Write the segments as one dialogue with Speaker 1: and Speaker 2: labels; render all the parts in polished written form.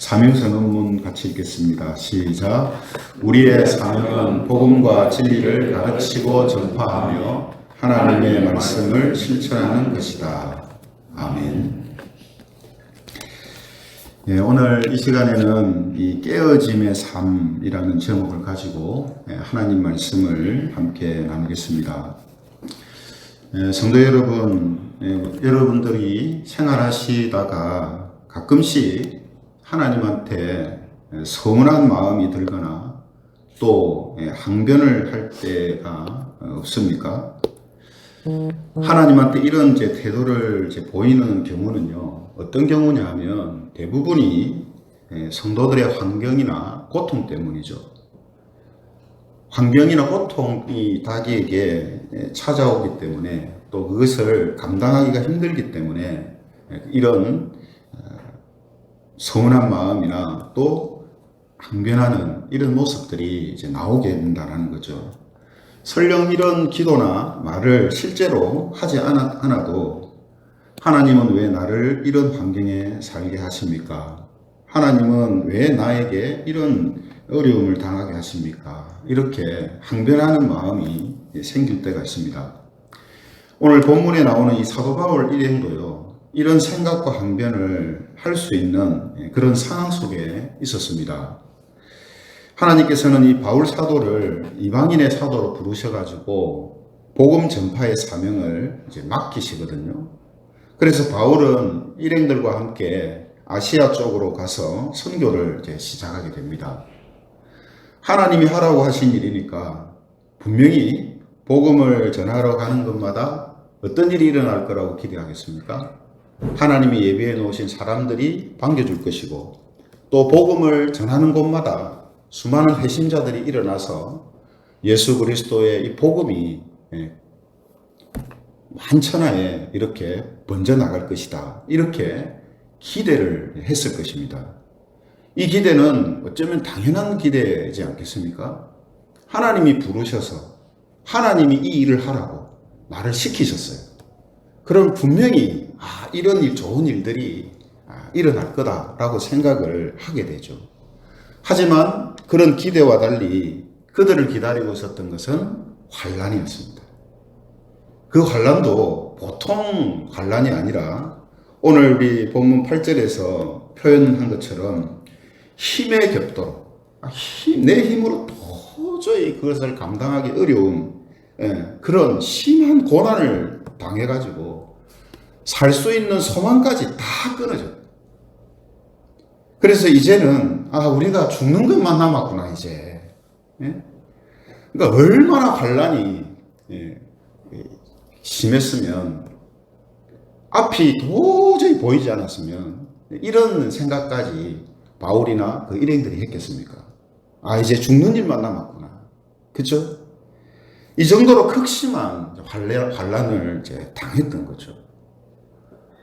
Speaker 1: 사명선언문 같이 읽겠습니다. 시작. 우리의 사명은 복음과 진리를 가르치고 전파하며 하나님의 말씀을 실천하는 것이다. 아멘. 오늘 이 시간에는 이 깨어짐의 삶이라는 제목을 가지고 하나님 말씀을 함께 나누겠습니다. 성도 여러분, 여러분들이 생활하시다가 가끔씩 하나님한테 서운한 마음이 들거나 또 항변을 할 때가 없습니까? 하나님한테 이런 태도를 보이는 경우는요, 어떤 경우냐 하면 대부분이 성도들의 환경이나 고통 때문이죠. 환경이나 고통이 자기에게 찾아오기 때문에 또 그것을 감당하기가 힘들기 때문에 이런 서운한 마음이나 또 항변하는 이런 모습들이 나오게 된다는 거죠. 설령 이런 기도나 말을 실제로 하지 않아도 하나님은 왜 나를 이런 환경에 살게 하십니까? 하나님은 왜 나에게 이런 어려움을 당하게 하십니까? 이렇게 항변하는 마음이 생길 때가 있습니다. 오늘 본문에 나오는 이 사도 바울 일행도요, 이런 생각과 항변을 할 수 있는 그런 상황 속에 있었습니다. 하나님께서는 이 바울 사도를 이방인의 사도로 부르셔가지고 복음 전파의 사명을 맡기시거든요. 그래서 바울은 일행들과 함께 아시아 쪽으로 가서 선교를 시작하게 됩니다. 하나님이 하라고 하신 일이니까 분명히 복음을 전하러 가는 것마다 어떤 일이 일어날 거라고 기대하겠습니까? 하나님이 예비해 놓으신 사람들이 반겨줄 것이고 또 복음을 전하는 곳마다 수많은 회심자들이 일어나서 예수 그리스도의 이 복음이 만천하에 이렇게 번져 나갈 것이다. 이렇게 기대를 했을 것입니다. 이 기대는 어쩌면 당연한 기대이지 않겠습니까? 하나님이 부르셔서 하나님이 이 일을 하라고 말을 시키셨어요. 그럼 분명히 이런 좋은 일들이 일어날 거다라고 생각을 하게 되죠. 하지만 그런 기대와 달리 그들을 기다리고 있었던 것은 환난이었습니다. 그 환난도 보통 환난이 아니라 오늘 우리 본문 8절에서 표현한 것처럼 힘의 격도로 내 힘으로 도저히 그것을 감당하기 어려운 그런 심한 고난을 당해가지고 살 수 있는 소망까지 다 끊어졌다. 그래서 이제는 우리가 죽는 것만 남았구나 이제. 그러니까 얼마나 환난이 심했으면 앞이 도저히 보이지 않았으면 이런 생각까지 바울이나 그 일행들이 했겠습니까? 이제 죽는 일만 남았구나. 그렇죠? 이 정도로 극심한 환난을 당했던 거죠.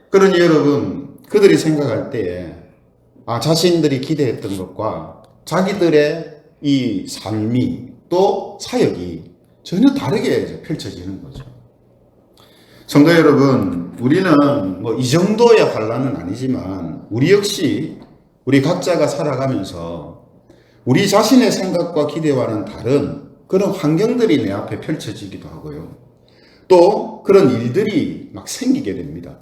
Speaker 1: 그러니 여러분, 그들이 생각할 때에 자신들이 기대했던 것과 자기들의 이 삶이 또 사역이 전혀 다르게 펼쳐지는 거죠. 성도 여러분, 우리는 이 정도의 환난은 아니지만 우리 역시 우리 각자가 살아가면서 우리 자신의 생각과 기대와는 다른 그런 환경들이 내 앞에 펼쳐지기도 하고요. 또 그런 일들이 막 생기게 됩니다.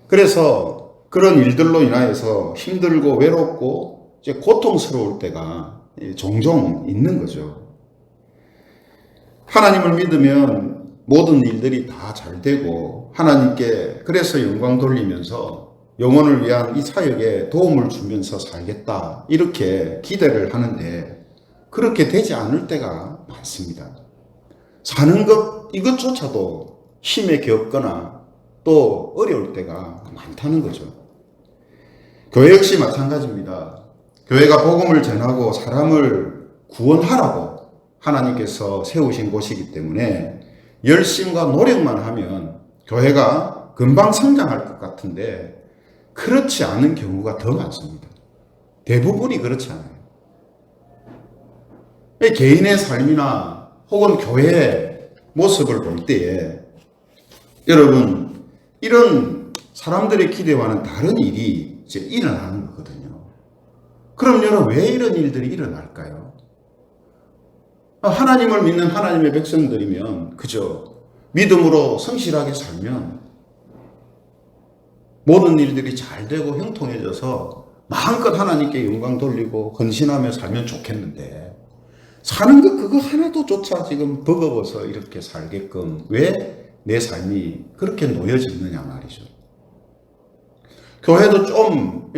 Speaker 1: 그래서 그런 일들로 인하여서 힘들고 외롭고 고통스러울 때가 종종 있는 거죠. 하나님을 믿으면 모든 일들이 다 잘 되고 하나님께 그래서 영광 돌리면서 영혼을 위한 이 사역에 도움을 주면서 살겠다 이렇게 기대를 하는데 그렇게 되지 않을 때가 많습니다. 사는 것 이것조차도 힘에 겹거나 또 어려울 때가 많다는 거죠. 교회 역시 마찬가지입니다. 교회가 복음을 전하고 사람을 구원하라고 하나님께서 세우신 곳이기 때문에 열심과 노력만 하면 교회가 금방 성장할 것 같은데 그렇지 않은 경우가 더 많습니다. 대부분이 그렇지 않아요. 개인의 삶이나 혹은 교회의 모습을 볼 때에 여러분 이런 사람들의 기대와는 다른 일이 이제 일어나는 거거든요. 그럼 여러분 왜 이런 일들이 일어날까요? 하나님을 믿는 하나님의 백성들이면 그저 믿음으로 성실하게 살면 모든 일들이 잘 되고 형통해져서 마음껏 하나님께 영광 돌리고 헌신하며 살면 좋겠는데 사는 것 그거 하나도조차 지금 버거워서 이렇게 살게끔 왜 내 삶이 그렇게 놓여져 있느냐 말이죠. 교회도 좀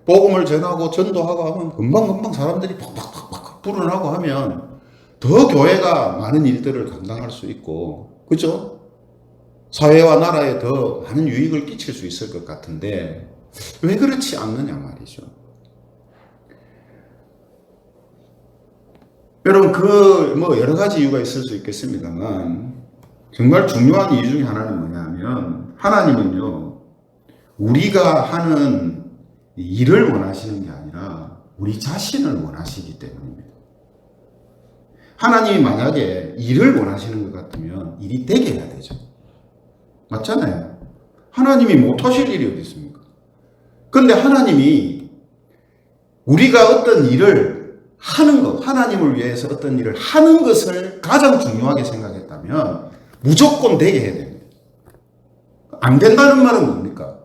Speaker 1: 복음을 전하고 전도하고 하면 금방금방 사람들이 팍팍팍팍 불어나고 하면 더 교회가 많은 일들을 감당할 수 있고 그죠? 사회와 나라에 더 많은 유익을 끼칠 수 있을 것 같은데 왜 그렇지 않느냐 말이죠. 여러분 여러 가지 이유가 있을 수 있겠습니다만 정말 중요한 이유 중에 하나는 뭐냐면 하나님은요 우리가 하는 일을 원하시는 게 아니라 우리 자신을 원하시기 때문입니다. 하나님이 만약에 일을 원하시는 것 같으면 일이 되게 해야 되죠. 맞잖아요. 하나님이 못하실 일이 어디 있습니까? 그런데 하나님이 우리가 어떤 일을 하는 것, 하나님을 위해서 어떤 일을 하는 것을 가장 중요하게 생각했다면 무조건 되게 해야 됩니다. 안 된다는 말은 뭡니까?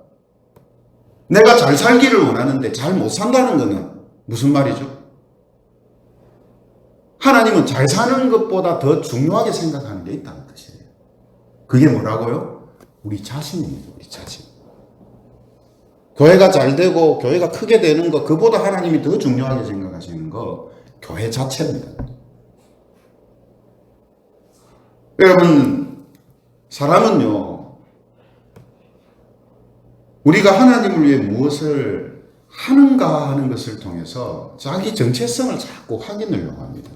Speaker 1: 내가 잘 살기를 원하는데 잘 못 산다는 것은 무슨 말이죠? 하나님은 잘 사는 것보다 더 중요하게 생각하는 게 있다는 뜻이에요. 그게 뭐라고요? 우리 자신입니다. 우리 자신. 교회가 잘 되고 교회가 크게 되는 것 그보다 하나님이 더 중요하게 생각하시는 거 교회 자체입니다. 여러분 사람은요 우리가 하나님을 위해 무엇을 하는가 하는 것을 통해서 자기 정체성을 자꾸 확인하려고 합니다.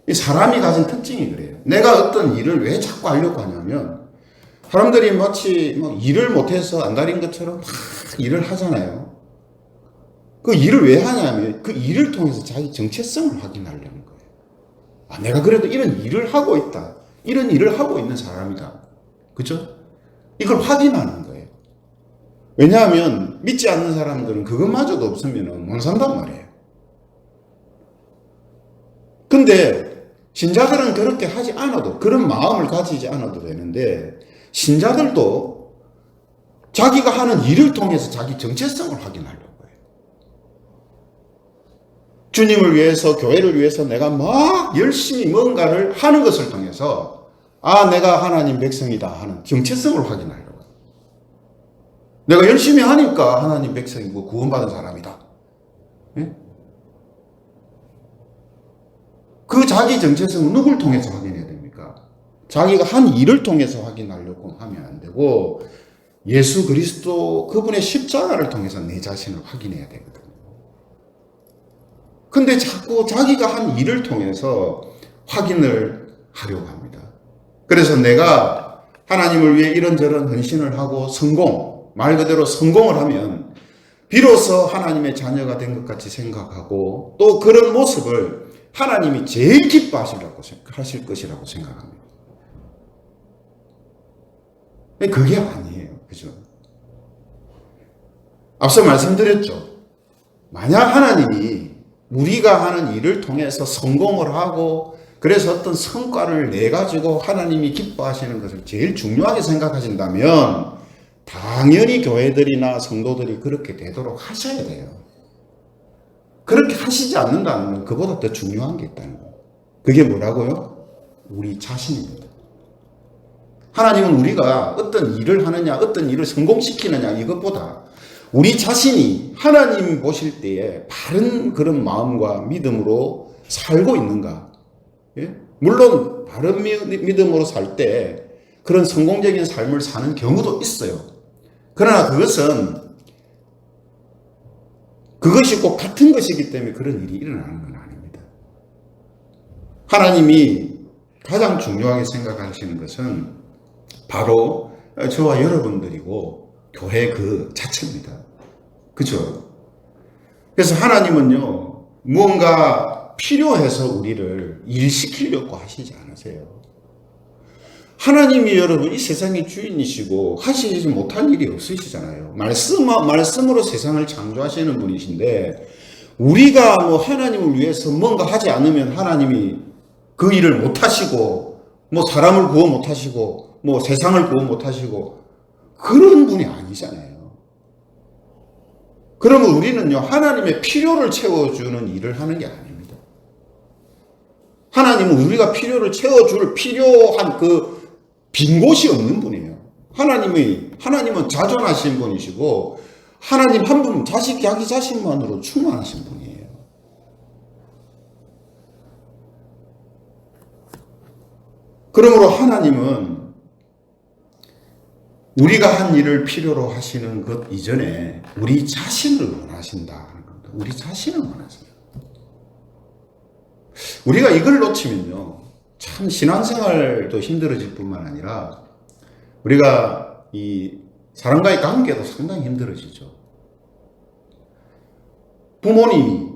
Speaker 1: 이 사람이 가진 특징이 그래요. 내가 어떤 일을 왜 자꾸 하려고 하냐면 사람들이 마치 일을 못해서 안달인 것처럼 막 일을 하잖아요. 그 일을 왜 하냐면 그 일을 통해서 자기 정체성을 확인하려는 거예요. 내가 그래도 이런 일을 하고 있다. 이런 일을 하고 있는 사람이다. 그죠? 이걸 확인하는 거예요. 왜냐하면 믿지 않는 사람들은 그것마저도 없으면 못 산단 말이에요. 근데 신자들은 그렇게 하지 않아도 그런 마음을 가지지 않아도 되는데 신자들도 자기가 하는 일을 통해서 자기 정체성을 확인하려고 해요. 주님을 위해서 교회를 위해서 내가 막 열심히 뭔가를 하는 것을 통해서 내가 하나님 백성이다 하는 정체성을 확인하려고 해요. 내가 열심히 하니까 하나님 백성이고 구원받은 사람이다. 예? 그 자기 정체성은 누굴 통해서 확인해야 됩니까? 자기가 한 일을 통해서 확인하려고 하면 안 되고 예수 그리스도 그분의 십자가를 통해서 내 자신을 확인해야 되거든요. 근데 자꾸 자기가 한 일을 통해서 확인을 하려고 합니다. 그래서 내가 하나님을 위해 이런저런 헌신을 하고 말 그대로 성공을 하면 비로소 하나님의 자녀가 된 것 같이 생각하고 또 그런 모습을 하나님이 제일 기뻐하실 것이라고 생각합니다. 그게 아니에요. 그죠? 앞서 말씀드렸죠. 만약 하나님이 우리가 하는 일을 통해서 성공을 하고 그래서 어떤 성과를 내가지고 하나님이 기뻐하시는 것을 제일 중요하게 생각하신다면 당연히 교회들이나 성도들이 그렇게 되도록 하셔야 돼요. 그렇게 하시지 않는다는 건 그보다 더 중요한 게 있다는 거예요. 그게 뭐라고요? 우리 자신입니다. 하나님은 우리가 어떤 일을 하느냐, 어떤 일을 성공시키느냐 이것보다 우리 자신이 하나님 보실 때에 바른 그런 마음과 믿음으로 살고 있는가. 예? 물론 바른 믿음으로 살 때 그런 성공적인 삶을 사는 경우도 있어요. 그러나 그것이 꼭 같은 것이기 때문에 그런 일이 일어나는 건 아닙니다. 하나님이 가장 중요하게 생각하시는 것은 바로 저와 여러분들이고 교회 그 자체입니다. 그죠? 그래서 하나님은요, 무언가 필요해서 우리를 일시키려고 하시지 않으세요. 하나님이 여러분 이 세상의 주인이시고 하시지 못할 일이 없으시잖아요. 말씀으로 세상을 창조하시는 분이신데 우리가 뭐 하나님을 위해서 뭔가 하지 않으면 하나님이 그 일을 못 하시고, 뭐 사람을 구원 못 하시고, 뭐 세상을 구원 못 하시고, 그런 분이 아니잖아요. 그러면 우리는요, 하나님의 필요를 채워주는 일을 하는 게 아닙니다. 하나님은 우리가 필요를 채워줄 필요한 그 빈 곳이 없는 분이에요. 하나님은 자존하신 분이시고, 하나님 한 분, 자기 자신만으로 충만하신 분이에요. 그러므로 하나님은 우리가 한 일을 필요로 하시는 것 이전에 우리 자신을 원하신다는 겁니다. 우리 자신을 원하세요. 우리가 이걸 놓치면요, 참 신앙생활도 힘들어질 뿐만 아니라 우리가 이 사람과의 관계도 상당히 힘들어지죠. 부모님이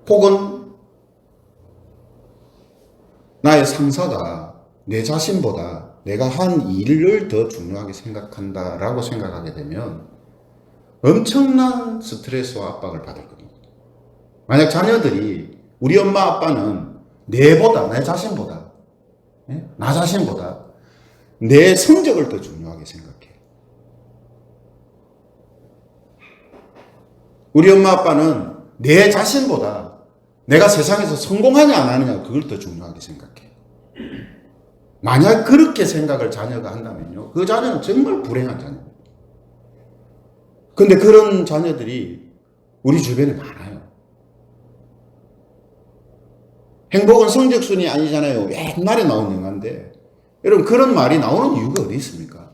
Speaker 1: 혹은 나의 상사가 내 자신보다 내가 한 일을 더 중요하게 생각한다라고 생각하게 되면 엄청난 스트레스와 압박을 받을 겁니다. 만약 자녀들이 우리 엄마 아빠는 내보다, 내 자신보다, 나 자신보다 내 성적을 더 중요하게 생각해. 우리 엄마 아빠는 내 자신보다 내가 세상에서 성공하냐 안 하느냐 그걸 더 중요하게 생각해. 만약 그렇게 생각을 자녀가 한다면요, 그 자녀는 정말 불행한 자녀입니다. 근데 그런 자녀들이 우리 주변에 많아요. 행복은 성적순이 아니잖아요. 옛날에 나온 영화인데, 여러분 그런 말이 나오는 이유가 어디 있습니까?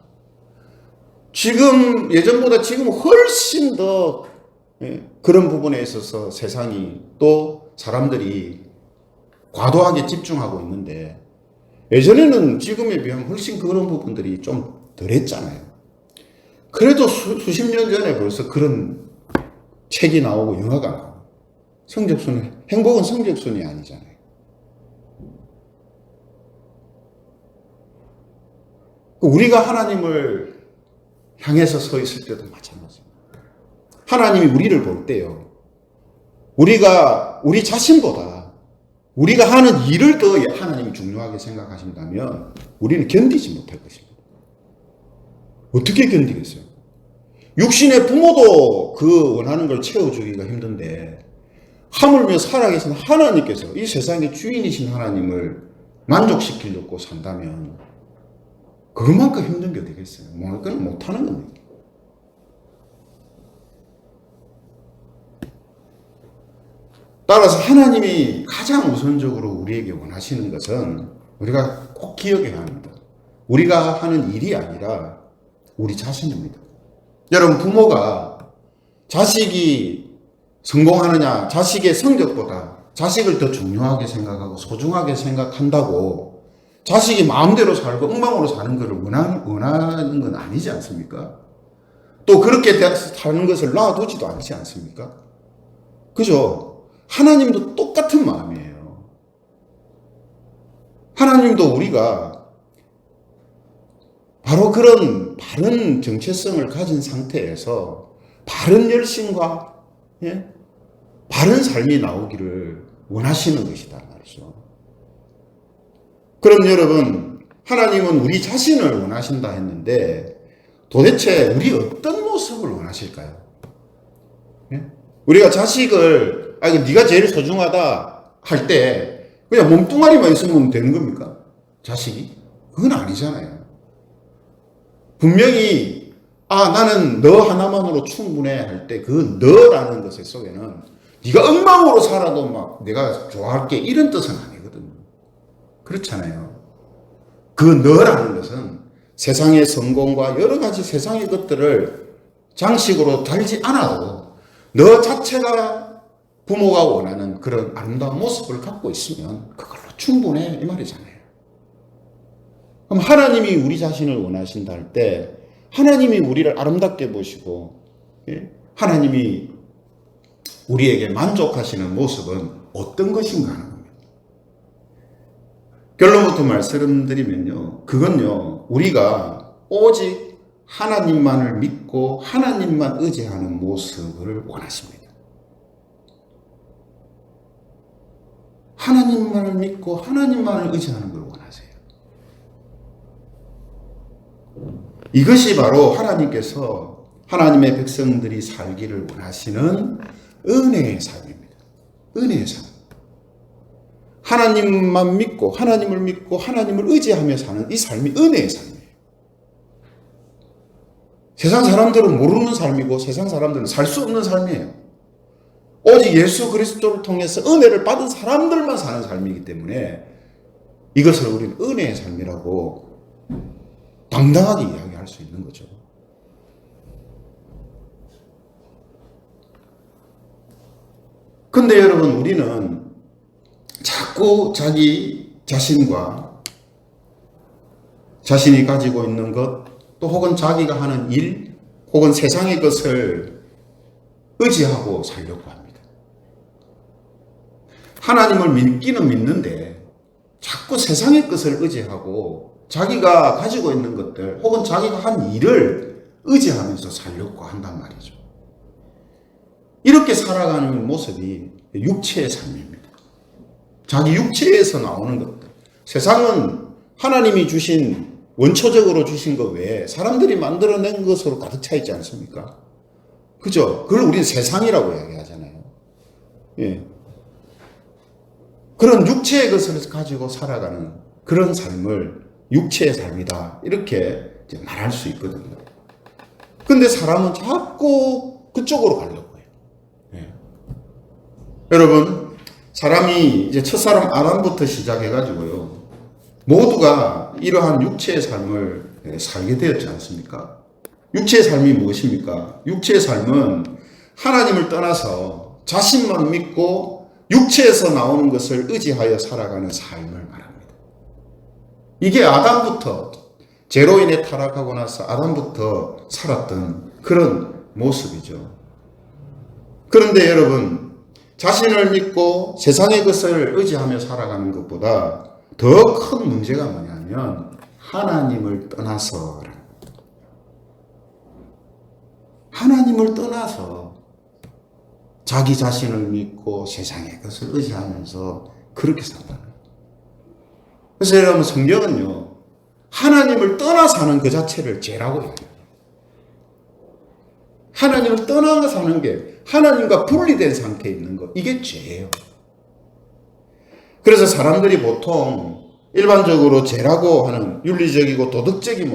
Speaker 1: 지금 예전보다 지금 훨씬 더 그런 부분에 있어서 세상이 또 사람들이 과도하게 집중하고 있는데, 예전에는 지금에 비하면 훨씬 그런 부분들이 좀 덜했잖아요. 그래도 수십 년 전에 벌써 그런 책이 나오고 영화가 나오고, 행복은 성적순이 아니잖아요. 우리가 하나님을 향해서 서 있을 때도 마찬가지입니다. 하나님이 우리를 볼 때요, 우리가 우리 자신보다 우리가 하는 일을 더 하나님이 중요하게 생각하신다면 우리는 견디지 못할 것입니다. 어떻게 견디겠어요? 육신의 부모도 그 원하는 걸 채워주기가 힘든데, 하물며 살아계신 하나님께서 이 세상의 주인이신 하나님을 만족시키려고 산다면 그것만큼 힘든 게 어디겠어요? 그건 못하는 겁니다. 따라서 하나님이 가장 우선적으로 우리에게 원하시는 것은 우리가 꼭 기억해야 합니다. 우리가 하는 일이 아니라 우리 자신입니다. 여러분, 부모가 자식이 성공하느냐, 자식의 성적보다 자식을 더 중요하게 생각하고 소중하게 생각한다고 자식이 마음대로 살고 엉망으로 사는 것을 원하는 건 아니지 않습니까? 또 그렇게 사는 것을 놔두지도 않지 않습니까? 그죠? 하나님도 똑같은 마음이에요. 하나님도 우리가 바로 그런 바른 정체성을 가진 상태에서 바른 열심과 바른 삶이 나오기를 원하시는 것이다 말이죠. 그럼 여러분, 하나님은 우리 자신을 원하신다 했는데 도대체 우리 어떤 모습을 원하실까요? 우리가 자식을 네가 제일 소중하다 할 때 그냥 몸뚱아리만 있으면 되는 겁니까? 자식이? 그건 아니잖아요. 분명히 나는 너 하나만으로 충분해 할 때 그 너라는 것 속에는 네가 엉망으로 살아도 막 내가 좋아할게 이런 뜻은 아니거든요. 그렇잖아요. 그 너라는 것은 세상의 성공과 여러 가지 세상의 것들을 장식으로 달지 않아도 너 자체가 부모가 원하는 그런 아름다운 모습을 갖고 있으면 그걸로 충분해 이 말이잖아요. 그럼 하나님이 우리 자신을 원하신다 할 때 하나님이 우리를 아름답게 보시고 하나님이 우리에게 만족하시는 모습은 어떤 것인가 하는 겁니다. 결론부터 말씀드리면요, 그건요, 우리가 오직 하나님만을 믿고 하나님만 의지하는 모습을 원하십니다. 하나님만을 믿고 하나님만을 의지하는 걸 원하세요. 이것이 바로 하나님께서 하나님의 백성들이 살기를 원하시는 은혜의 삶입니다. 은혜의 삶. 하나님만 믿고 하나님을 의지하며 사는 이 삶이 은혜의 삶이에요. 세상 사람들은 모르는 삶이고 세상 사람들은 살 수 없는 삶이에요. 오직 예수 그리스도를 통해서 은혜를 받은 사람들만 사는 삶이기 때문에 이것을 우리는 은혜의 삶이라고 당당하게 이야기할 수 있는 거죠. 근데 여러분, 우리는 자꾸 자기 자신과 자신이 가지고 있는 것, 또 혹은 자기가 하는 일, 혹은 세상의 것을 의지하고 살려고 합니다. 하나님을 믿기는 믿는데 자꾸 세상의 것을 의지하고 자기가 가지고 있는 것들, 혹은 자기가 한 일을 의지하면서 살려고 한단 말이죠. 이렇게 살아가는 모습이 육체의 삶입니다. 자기 육체에서 나오는 것들. 세상은 하나님이 주신, 원초적으로 주신 것 외에 사람들이 만들어낸 것으로 가득 차 있지 않습니까? 그죠? 그걸 우리는 세상이라고 이야기하잖아요. 예. 그런 육체의 것을 가지고 살아가는 그런 삶을 육체의 삶이다, 이렇게 이제 말할 수 있거든요. 근데 사람은 자꾸 그쪽으로 가려고 해요. 예. 여러분, 사람이 이제 첫사람 아담부터 시작해가지고요, 모두가 이러한 육체의 삶을 살게 되었지 않습니까? 육체의 삶이 무엇입니까? 육체의 삶은 하나님을 떠나서 자신만 믿고 육체에서 나오는 것을 의지하여 살아가는 삶을 말합니다. 이게 아담부터, 죄로 인해 타락하고 나서 아담부터 살았던 그런 모습이죠. 그런데 여러분, 자신을 믿고 세상의 것을 의지하며 살아가는 것보다 더 큰 문제가 뭐냐면 하나님을 떠나서, 하나님을 떠나서 자기 자신을 믿고 세상의 것을 의지하면서 그렇게 산다는 거예요. 그래서 여러분, 성경은요, 하나님을 떠나 사는 그 자체를 죄라고 해요. 하나님을 떠나 사는 게, 하나님과 분리된 상태에 있는 것, 이게 죄예요. 그래서 사람들이 보통 일반적으로 죄라고 하는 윤리적이고 도덕적이지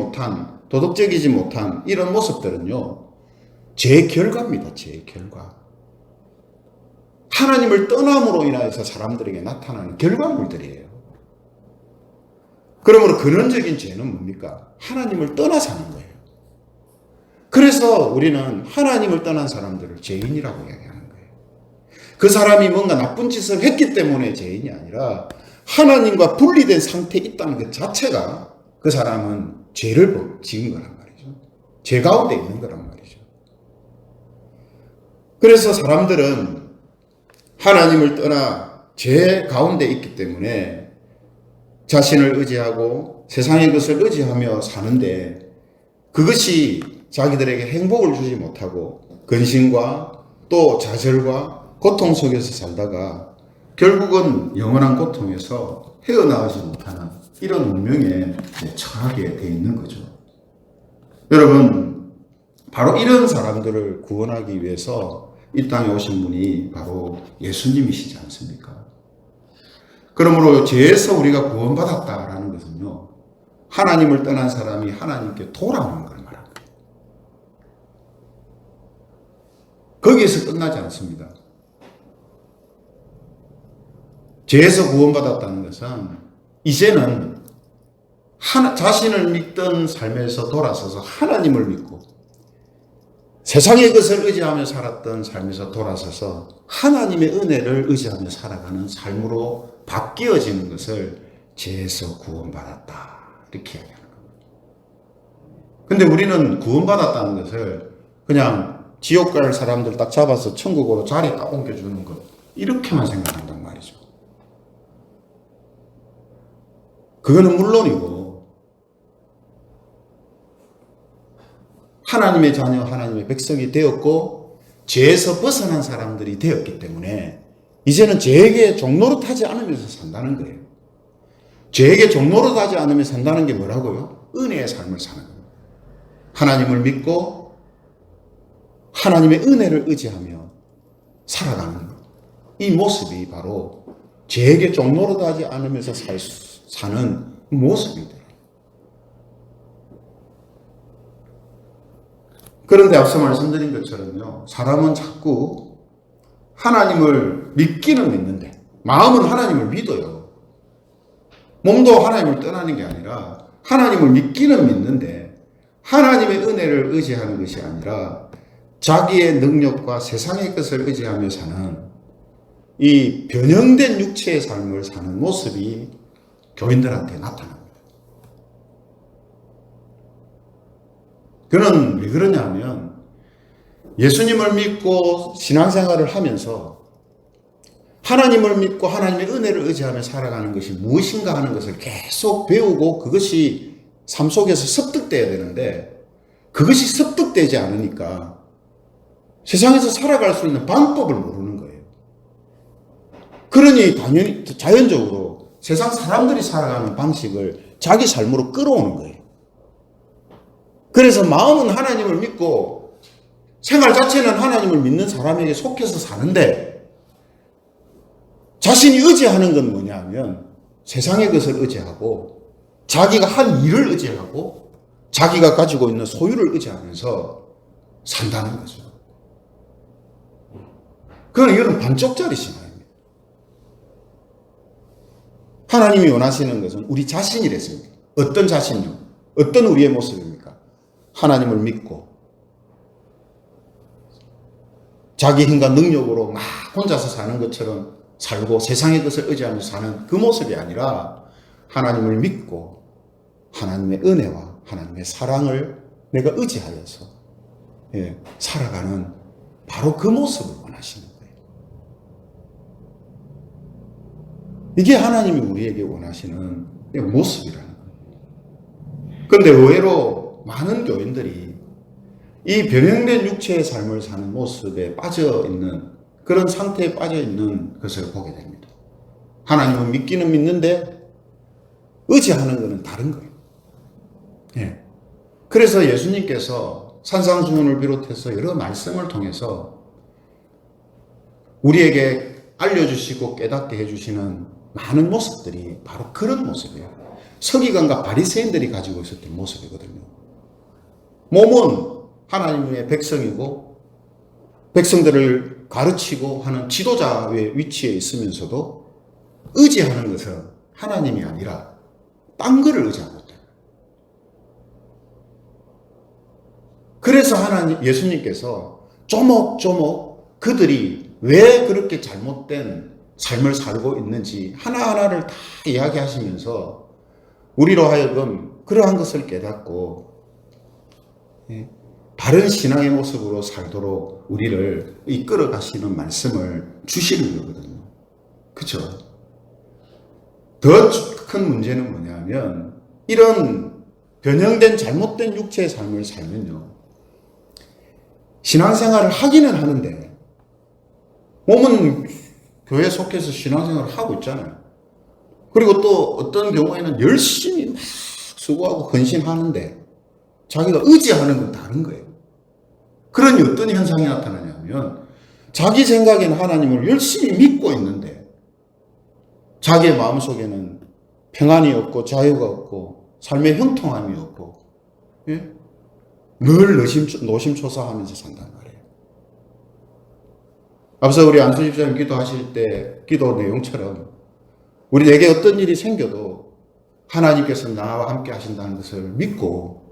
Speaker 1: 못한 이런 모습들은요, 죄의 결과입니다. 죄의 결과. 하나님을 떠남으로 인하여서 사람들에게 나타나는 결과물들이에요. 그러므로 근원적인 죄는 뭡니까? 하나님을 떠나 사는 거예요. 그래서 우리는 하나님을 떠난 사람들을 죄인이라고 이야기하는 거예요. 그 사람이 뭔가 나쁜 짓을 했기 때문에 죄인이 아니라 하나님과 분리된 상태에 있다는 것 자체가 그 사람은 죄를 지은 거란 말이죠. 죄 가운데 있는 거란 말이죠. 그래서 사람들은 하나님을 떠나 죄 가운데 있기 때문에 자신을 의지하고 세상의 것을 의지하며 사는데, 그것이 자기들에게 행복을 주지 못하고 근심과 또 좌절과 고통 속에서 살다가 결국은 영원한 고통에서 헤어나오지 못하는 이런 운명에 처하게 돼 있는 거죠. 여러분, 바로 이런 사람들을 구원하기 위해서 이 땅에 오신 분이 바로 예수님이시지 않습니까? 그러므로 죄에서 우리가 구원받았다라는 것은요, 하나님을 떠난 사람이 하나님께 돌아오는 걸 말합니다. 거기에서 끝나지 않습니다. 죄에서 구원받았다는 것은 이제는 자신을 믿던 삶에서 돌아서서 하나님을 믿고 세상의 것을 의지하며 살았던 삶에서 돌아서서 하나님의 은혜를 의지하며 살아가는 삶으로 바뀌어지는 것을 죄에서 구원받았다, 이렇게 이야기하는 겁니다. 근데 우리는 구원받았다는 것을 그냥 지옥 갈 사람들 딱 잡아서 천국으로 자리 딱 옮겨주는 것, 이렇게만 생각한단 말이죠. 그거는 물론이고, 하나님의 자녀, 하나님의 백성이 되었고 죄에서 벗어난 사람들이 되었기 때문에 이제는 죄에게 종노릇하지 않으면서 산다는 거예요. 죄에게 종노릇하지 않으면서 산다는 게 뭐라고요? 은혜의 삶을 사는 겁니다. 하나님을 믿고 하나님의 은혜를 의지하며 살아가는 것. 이 모습이 바로 죄에게 종노릇하지 않으면서 사는 모습이다. 그런데 앞서 말씀드린 것처럼요, 사람은 자꾸 하나님을 믿기는 믿는데, 마음은 하나님을 믿어요. 몸도 하나님을 떠나는 게 아니라 하나님을 믿기는 믿는데 하나님의 은혜를 의지하는 것이 아니라 자기의 능력과 세상의 것을 의지하며 사는 이 변형된 육체의 삶을 사는 모습이 교인들한테 나타납니다. 그는 왜 그러냐면 예수님을 믿고 신앙생활을 하면서 하나님을 믿고 하나님의 은혜를 의지하며 살아가는 것이 무엇인가 하는 것을 계속 배우고 그것이 삶 속에서 습득돼야 되는데 그것이 습득되지 않으니까 세상에서 살아갈 수 있는 방법을 모르는 거예요. 그러니 당연히 자연적으로 세상 사람들이 살아가는 방식을 자기 삶으로 끌어오는 거예요. 그래서 마음은 하나님을 믿고 생활 자체는 하나님을 믿는 사람에게 속해서 사는데 자신이 의지하는 건 뭐냐면 세상의 것을 의지하고 자기가 한 일을 의지하고 자기가 가지고 있는 소유를 의지하면서 산다는 거죠. 그건 이거는 반쪽짜리 신앙입니다. 하나님이 원하시는 것은 우리 자신이랬습니다. 어떤 자신요? 어떤 우리의 모습입니까? 하나님을 믿고 자기 힘과 능력으로 막 혼자서 사는 것처럼 살고 세상의 것을 의지하면서 사는 그 모습이 아니라 하나님을 믿고 하나님의 은혜와 하나님의 사랑을 내가 의지하여서 살아가는 바로 그 모습을 원하시는 거예요. 이게 하나님이 우리에게 원하시는 모습이라는 거예요. 그런데 의외로 많은 교인들이 이 변형된 육체의 삶을 사는 모습에 빠져있는 그런 상태에 빠져있는 것을 보게 됩니다. 하나님은 믿기는 믿는데 의지하는 것은 다른 거예요. 그래서 예수님께서 산상수훈을 비롯해서 여러 말씀을 통해서 우리에게 알려주시고 깨닫게 해주시는 많은 모습들이 바로 그런 모습이에요. 서기관과 바리새인들이 가지고 있었던 모습이거든요. 몸은 하나님의 백성이고 백성들을 가르치고 하는 지도자의 위치에 있으면서도 의지하는 것은 하나님이 아니라 딴 거를 의지하고 있다. 그래서 예수님께서 조목조목 그들이 왜 그렇게 잘못된 삶을 살고 있는지 하나하나를 다 이야기하시면서 우리로 하여금 그러한 것을 깨닫고 바른 신앙의 모습으로 살도록 우리를 이끌어 가시는 말씀을 주시는 거거든요. 그렇죠? 더 큰 문제는 뭐냐면 이런 변형된 잘못된 육체의 삶을 살면요. 신앙생활을 하기는 하는데 몸은 교회에 속해서 신앙생활을 하고 있잖아요. 그리고 또 어떤 경우에는 열심히 막 수고하고 헌신하는데 자기가 의지하는 건 다른 거예요. 그러니 어떤 현상이 나타나냐면 자기 생각에는 하나님을 열심히 믿고 있는데 자기의 마음속에는 평안이 없고 자유가 없고 삶의 형통함이 없고 늘 노심초사하면서 산단 말이에요. 앞서 우리 안수 집사님 기도하실 때 기도 내용처럼 우리에게 어떤 일이 생겨도 하나님께서 나와 함께 하신다는 것을 믿고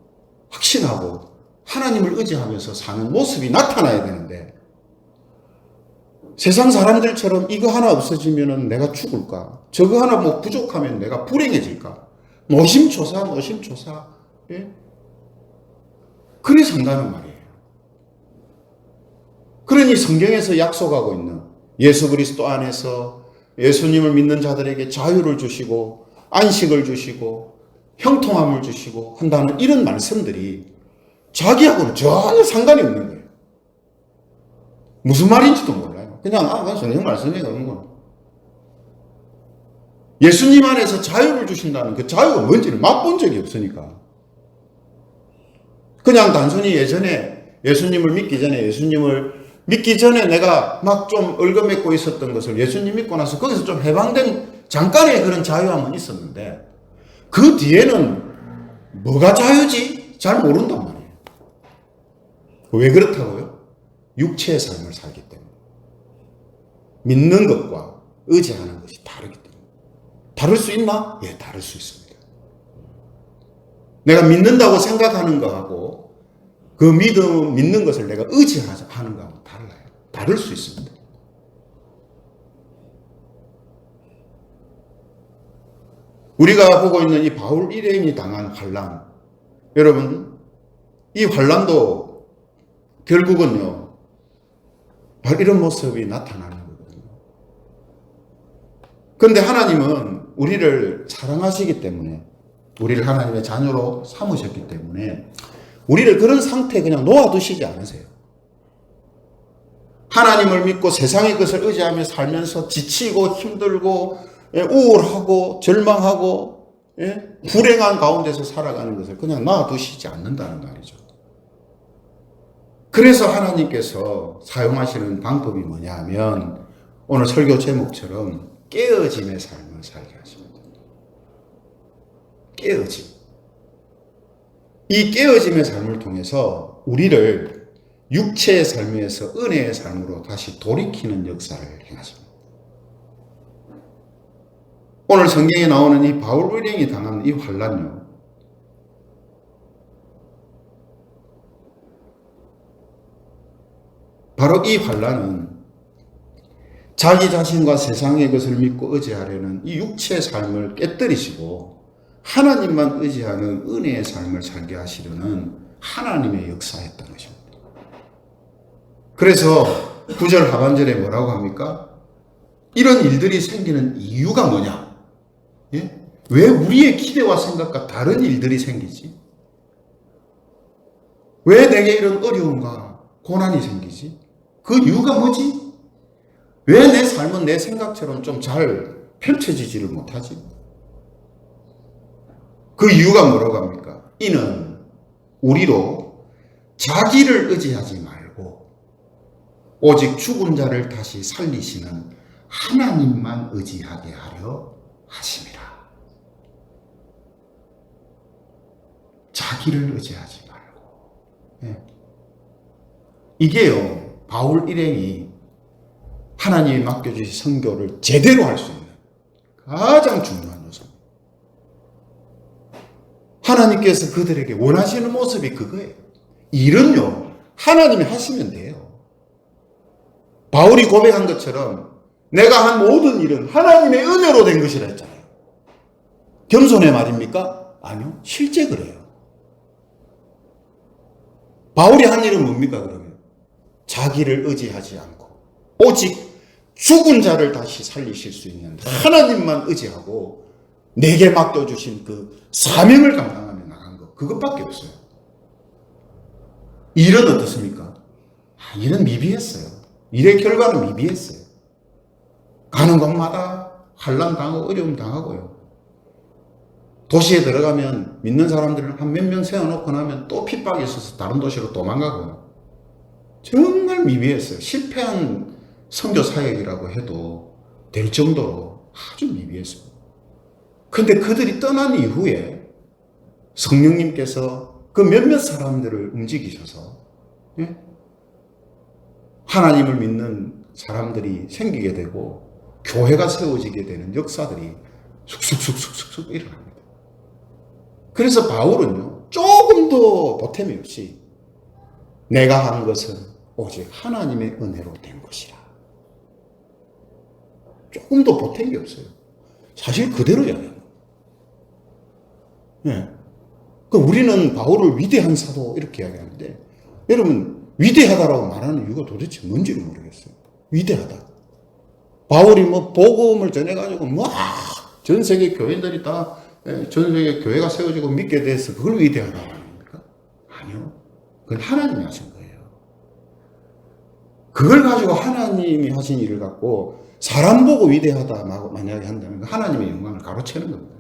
Speaker 1: 확신하고 하나님을 의지하면서 사는 모습이 나타나야 되는데 세상 사람들처럼 이거 하나 없어지면 내가 죽을까? 저거 하나 뭐 부족하면 내가 불행해질까? 노심초사. 그래 산다는 말이에요. 그러니 성경에서 약속하고 있는 예수 그리스도 안에서 예수님을 믿는 자들에게 자유를 주시고 안식을 주시고 형통함을 주시고 한다는 이런 말씀들이 자기하고는 전혀 상관이 없는 거예요. 무슨 말인지도 몰라요. 그냥 성경 말씀이에요. 그건. 예수님 안에서 자유를 주신다는 그 자유가 뭔지를 맛본 적이 없으니까. 그냥 단순히 예수님을 믿기 전에 내가 막 좀 얽어맺고 있었던 것을 예수님 믿고 나서 거기서 좀 해방된 잠깐의 그런 자유함은 있었는데 그 뒤에는 뭐가 자유지? 잘 모른단 말이에요. 왜 그렇다고요? 육체의 삶을 살기 때문에. 믿는 것과 의지하는 것이 다르기 때문에. 다를 수 있나? 예, 다를 수 있습니다. 내가 믿는다고 생각하는 거하고 그 믿는 것을 내가 의지하는 거하고 달라요. 다를 수 있습니다. 우리가 보고 있는 이 바울 일행이 당한 환란, 여러분 이 환란도 결국은요 바로 이런 모습이 나타나는 거거든요. 그런데 하나님은 우리를 사랑하시기 때문에, 우리를 하나님의 자녀로 삼으셨기 때문에 우리를 그런 상태에 그냥 놓아두시지 않으세요. 하나님을 믿고 세상의 것을 의지하며 살면서 지치고 힘들고 우울하고 절망하고 불행한 가운데서 살아가는 것을 그냥 놔두시지 않는다는 말이죠. 그래서 하나님께서 사용하시는 방법이 뭐냐 하면 오늘 설교 제목처럼 깨어짐의 삶을 살게 하십니다. 깨어짐. 이 깨어짐의 삶을 통해서 우리를 육체의 삶에서 은혜의 삶으로 다시 돌이키는 역사를 행하십니다. 오늘 성경에 나오는 이 바울 일행이 당한 이 환란요, 바로 이 환란은 자기 자신과 세상의 것을 믿고 의지하려는 이 육체의 삶을 깨뜨리시고 하나님만 의지하는 은혜의 삶을 살게 하시려는 하나님의 역사였던 것입니다. 그래서 9절 하반절에 뭐라고 합니까? 이런 일들이 생기는 이유가 뭐냐? 예? 왜 우리의 기대와 생각과 다른 일들이 생기지? 왜 내게 이런 어려움과 고난이 생기지? 그 이유가 뭐지? 왜 내 삶은 내 생각처럼 좀 잘 펼쳐지지를 못하지? 그 이유가 뭐라고 합니까? 이는 우리로 자기를 의지하지 말고 오직 죽은 자를 다시 살리시는 하나님만 의지하게 하려 하심이라. 자기를 의지하지 말고. 네. 이게요, 바울 일행이 하나님이 맡겨주신 선교를 제대로 할 수 있는 가장 중요한 요소입니다. 하나님께서 그들에게 원하시는 모습이 그거예요. 일은요, 하나님이 하시면 돼요. 바울이 고백한 것처럼 내가 한 모든 일은 하나님의 은혜로 된 것이라 했잖아요. 겸손의 말입니까? 아니요, 실제 그래요. 바울이 한 일은 뭡니까 그러면? 자기를 의지하지 않고 오직 죽은 자를 다시 살리실 수 있는 하나님만 의지하고 내게 맡겨주신 그 사명을 감당하며 나간 것, 그것밖에 없어요. 일은 어떻습니까? 일은 미비했어요. 일의 결과는 미비했어요. 가는 곳마다 환난 당하고 어려움 당하고요. 도시에 들어가면 믿는 사람들을 한 몇 명 세워놓고 나면 또 핍박이 있어서 다른 도시로 도망가고요. 정말 미비했어요. 실패한 선교 사역이라고 해도 될 정도로 아주 미비했어요. 근데 그들이 떠난 이후에 성령님께서 그 몇몇 사람들을 움직이셔서 하나님을 믿는 사람들이 생기게 되고 교회가 세워지게 되는 역사들이 쑥쑥쑥쑥쑥 일어납니다. 그래서 바울은요, 조금도 보탬이 없이 내가 한 것은 오직 하나님의 은혜로 된 것이라. 조금도 보탬이 없어요. 사실 그대로예요. 네. 우리는 바울을 위대한 사도 이렇게 이야기하는데, 여러분 위대하다라고 말하는 이유가 도대체 뭔지를 모르겠어요. 위대하다. 바울이 복음을 전해가지고 전 세계 교인들이 다 전 세계 교회가 세워지고 믿게 돼서 그걸 위대하다고 합니까? 아니요. 그건 하나님이 하신 거예요. 그걸 가지고 하나님이 하신 일을 갖고 사람 보고 위대하다 만약에 한다면 하나님의 영광을 가로채는 겁니다.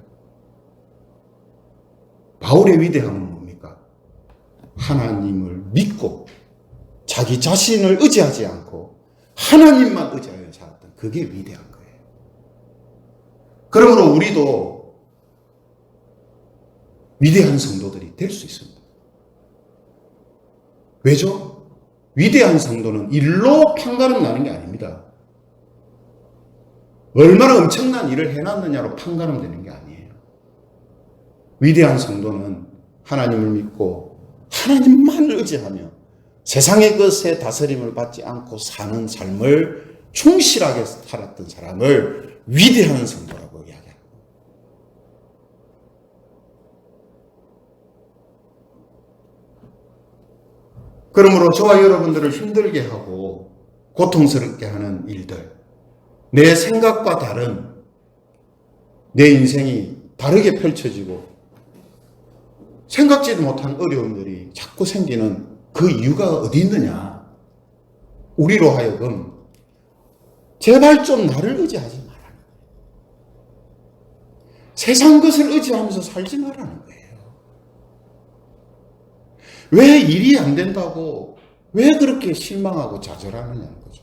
Speaker 1: 바울의 위대함은 뭡니까? 하나님을 믿고 자기 자신을 의지하지 않고 하나님만 의지하여 살았던 그게 위대한 거예요. 그러므로 우리도 위대한 성도들이 될 수 있습니다. 왜죠? 위대한 성도는 일로 판가름 나는 게 아닙니다. 얼마나 엄청난 일을 해놨느냐로 판가름 되는 게 아니에요. 위대한 성도는 하나님을 믿고 하나님만 의지하며 세상의 것에 다스림을 받지 않고 사는 삶을 충실하게 살았던 사람을 위대한 성도라고 이야기합니다. 그러므로 저와 여러분들을 힘들게 하고 고통스럽게 하는 일들, 내 생각과 다른 내 인생이 다르게 펼쳐지고 생각지도 못한 어려움들이 자꾸 생기는 그 이유가 어디 있느냐? 우리로 하여금 제발 좀 나를 의지하지 말라는 거예요. 세상 것을 의지하면서 살지 말라는 거예요. 왜 일이 안 된다고 왜 그렇게 실망하고 좌절하느냐는 거죠.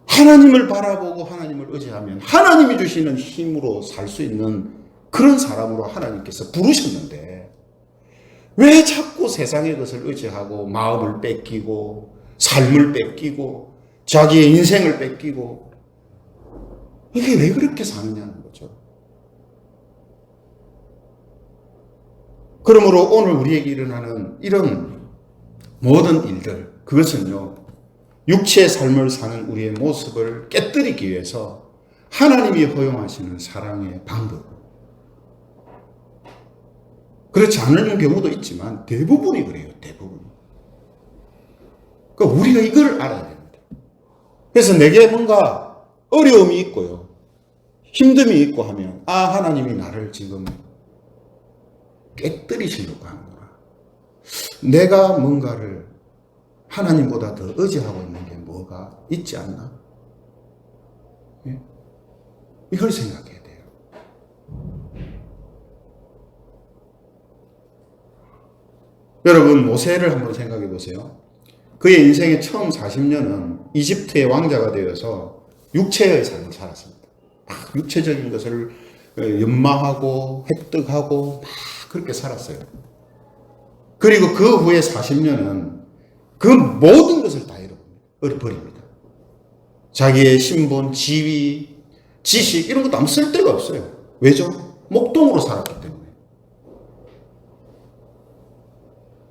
Speaker 1: 하나님을 바라보고 하나님을 의지하면 하나님이 주시는 힘으로 살 수 있는 그런 사람으로 하나님께서 부르셨는데 왜 자꾸 세상의 것을 의지하고 마음을 뺏기고 삶을 뺏기고 자기의 인생을 뺏기고 이게 왜 그렇게 사느냐는 거죠. 그러므로 오늘 우리에게 일어나는 이런 모든 일들, 그것은요, 육체의 삶을 사는 우리의 모습을 깨뜨리기 위해서 하나님이 허용하시는 사랑의 방법. 그렇지 않은 경우도 있지만 대부분이 그래요. 대부분. 그러니까 우리가 이걸 알아야 됩니다. 그래서 내게 뭔가 어려움이 있고요, 힘듦이 있고 하면 하나님이 나를 지금 깨뜨리시려고 하는구나. 내가 뭔가를 하나님보다 더 의지하고 있는 게 뭐가 있지 않나? 예? 이걸 생각해야 돼요. 여러분, 모세를 한번 생각해 보세요. 그의 인생의 처음 40년은 이집트의 왕자가 되어서 육체의 삶을 살았습니다. 막 육체적인 것을 연마하고 획득하고 막 그렇게 살았어요. 그리고 그 후에 40년은 그 모든 것을 다 잃어버립니다. 자기의 신분, 지위, 지식 이런 것도 아무 쓸데가 없어요. 왜죠? 목동으로 살았기 때문에.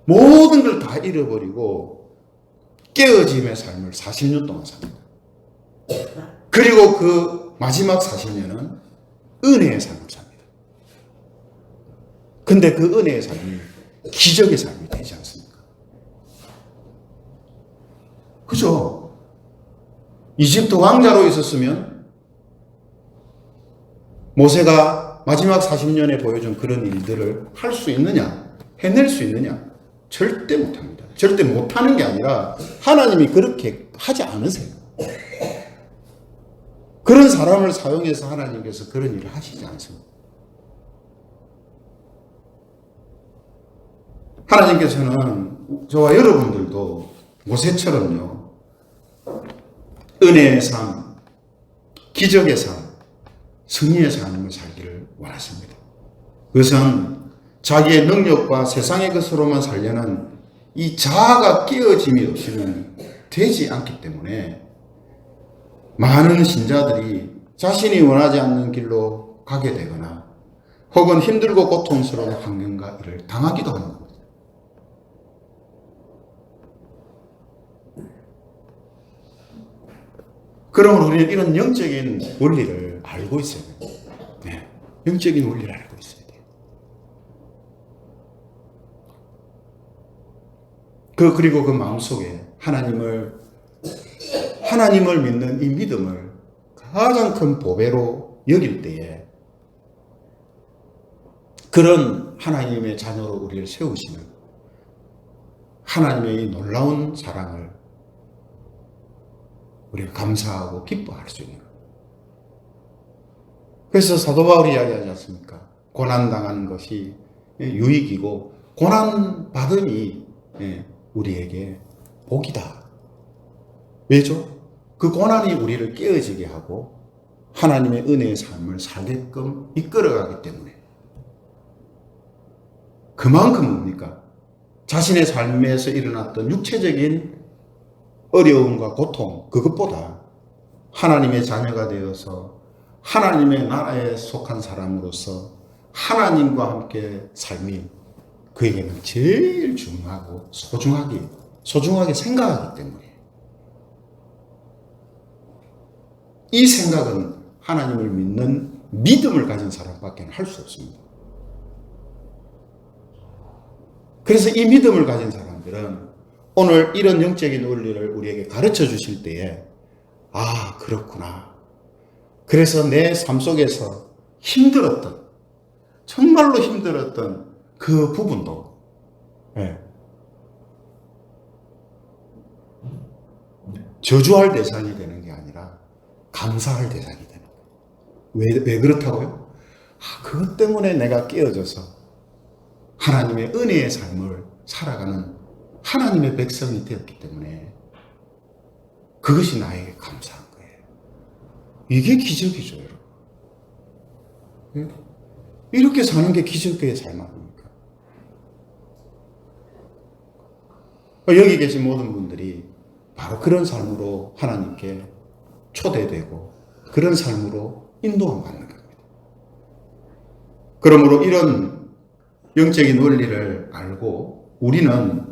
Speaker 1: 모든 걸 다 잃어버리고 깨어짐의 삶을 40년 동안 삽니다. 그리고 그 마지막 40년은 은혜의 삶을 삽니다. 근데 그 은혜의 삶이 기적의 삶이 되지 않습니까? 그죠? 이집트 왕자로 있었으면 모세가 마지막 40년에 보여준 그런 일들을 할 수 있느냐? 해낼 수 있느냐? 절대 못합니다. 절대 못하는 게 아니라 하나님이 그렇게 하지 않으세요. 그런 사람을 사용해서 하나님께서 그런 일을 하시지 않습니다. 하나님께서는 저와 여러분들도 모세처럼요, 은혜의 삶, 기적의 삶, 승리의 삶을 살기를 원하십니다. 그것은 자기의 능력과 세상의 것으로만 살려는 이 자아가 깨어짐이 없이는 되지 않기 때문에 많은 신자들이 자신이 원하지 않는 길로 가게 되거나 혹은 힘들고 고통스러운 환경과 일을 당하기도 하는 겁니다. 그러므로 우리는 이런 영적인 원리를 알고 있어야 돼요. 네, 영적인 원리를 알고 있어야 돼요. 그리고 그 마음속에 하나님을 믿는 이 믿음을 가장 큰 보배로 여길 때에 그런 하나님의 자녀로 우리를 세우시는 하나님의 이 놀라운 사랑을 우리가 감사하고 기뻐할 수 있는 거예요. 그래서 사도 바울이 이야기하지 않습니까? 고난당하는 것이 유익이고 고난받음이 우리에게 복이다. 왜죠? 그 고난이 우리를 깨어지게 하고 하나님의 은혜의 삶을 살게끔 이끌어가기 때문에. 그만큼 뭡니까? 자신의 삶에서 일어났던 육체적인 어려움과 고통, 그것보다 하나님의 자녀가 되어서 하나님의 나라에 속한 사람으로서 하나님과 함께 삶이 그에게는 제일 중요하고 소중하게 생각하기 때문에 이 생각은 하나님을 믿는 믿음을 가진 사람밖에 할 수 없습니다. 그래서 이 믿음을 가진 사람들은 오늘 이런 영적인 원리를 우리에게 가르쳐 주실 때에 아, 그렇구나. 그래서 내 삶 속에서 힘들었던, 정말로 힘들었던 그 부분도 저주할 대상이 되는 게 아니라 감사할 대상이 되는 거예요. 왜 그렇다고요? 아, 그것 때문에 내가 깨어져서 하나님의 은혜의 삶을 살아가는 하나님의 백성이 되었기 때문에 그것이 나에게 감사한 거예요. 이게 기적이죠, 여러분. 이렇게 사는 게 기적의 삶 아닙니까? 여기 계신 모든 분들이 바로 그런 삶으로 하나님께 초대되고 그런 삶으로 인도함 받는 겁니다. 그러므로 이런 영적인 원리를 알고 우리는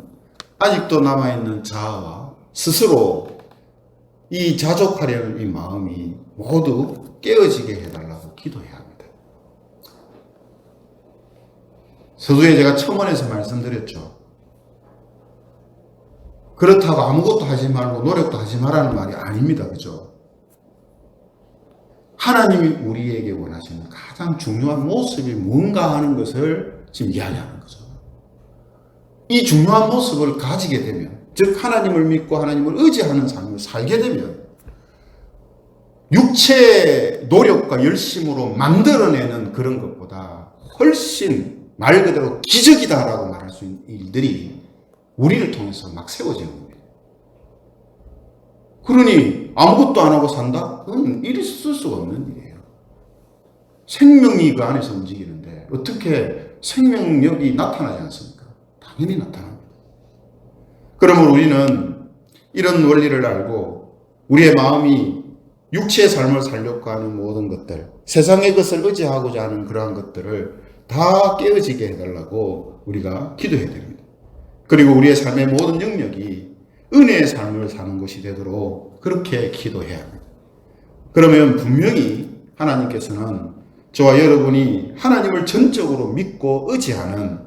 Speaker 1: 아직도 남아있는 자아와 스스로 이 자족하려는 이 마음이 모두 깨어지게 해달라고 기도해야 합니다. 서두에 제가 첨언에서 말씀드렸죠. 그렇다고 아무것도 하지 말고 노력도 하지 말라는 말이 아닙니다. 그죠? 하나님이 우리에게 원하시는 가장 중요한 모습이 뭔가 하는 것을 지금 이야기하는 거죠. 이 중요한 모습을 가지게 되면, 즉 하나님을 믿고 하나님을 의지하는 삶을 살게 되면 육체의 노력과 열심으로 만들어내는 그런 것보다 훨씬 말 그대로 기적이다라고 말할 수 있는 일들이 우리를 통해서 막 세워지는 겁니다. 그러니 아무것도 안 하고 산다? 그건 있을 수가 없는 일이에요. 생명이 그 안에서 움직이는데 어떻게 생명력이 나타나지 않습니까? 당연히 나타납니다. 그러므로 우리는 이런 원리를 알고 우리의 마음이 육체의 삶을 살려고 하는 모든 것들, 세상의 것을 의지하고자 하는 그러한 것들을 다 깨어지게 해달라고 우리가 기도해야 됩니다. 그리고 우리의 삶의 모든 영역이 은혜의 삶을 사는 것이 되도록 그렇게 기도해야 합니다. 그러면 분명히 하나님께서는 저와 여러분이 하나님을 전적으로 믿고 의지하는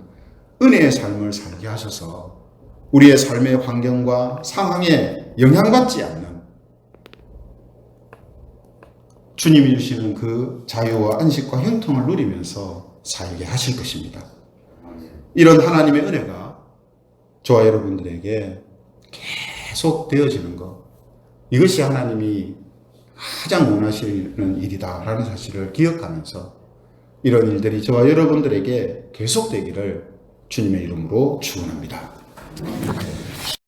Speaker 1: 은혜의 삶을 살게 하셔서 우리의 삶의 환경과 상황에 영향받지 않는 주님이 주시는 그 자유와 안식과 형통을 누리면서 살게 하실 것입니다. 이런 하나님의 은혜가 저와 여러분들에게 계속 되어지는 것, 이것이 하나님이 가장 원하시는 일이다라는 사실을 기억하면서 이런 일들이 저와 여러분들에게 계속되기를 주님의 이름으로 축원합니다.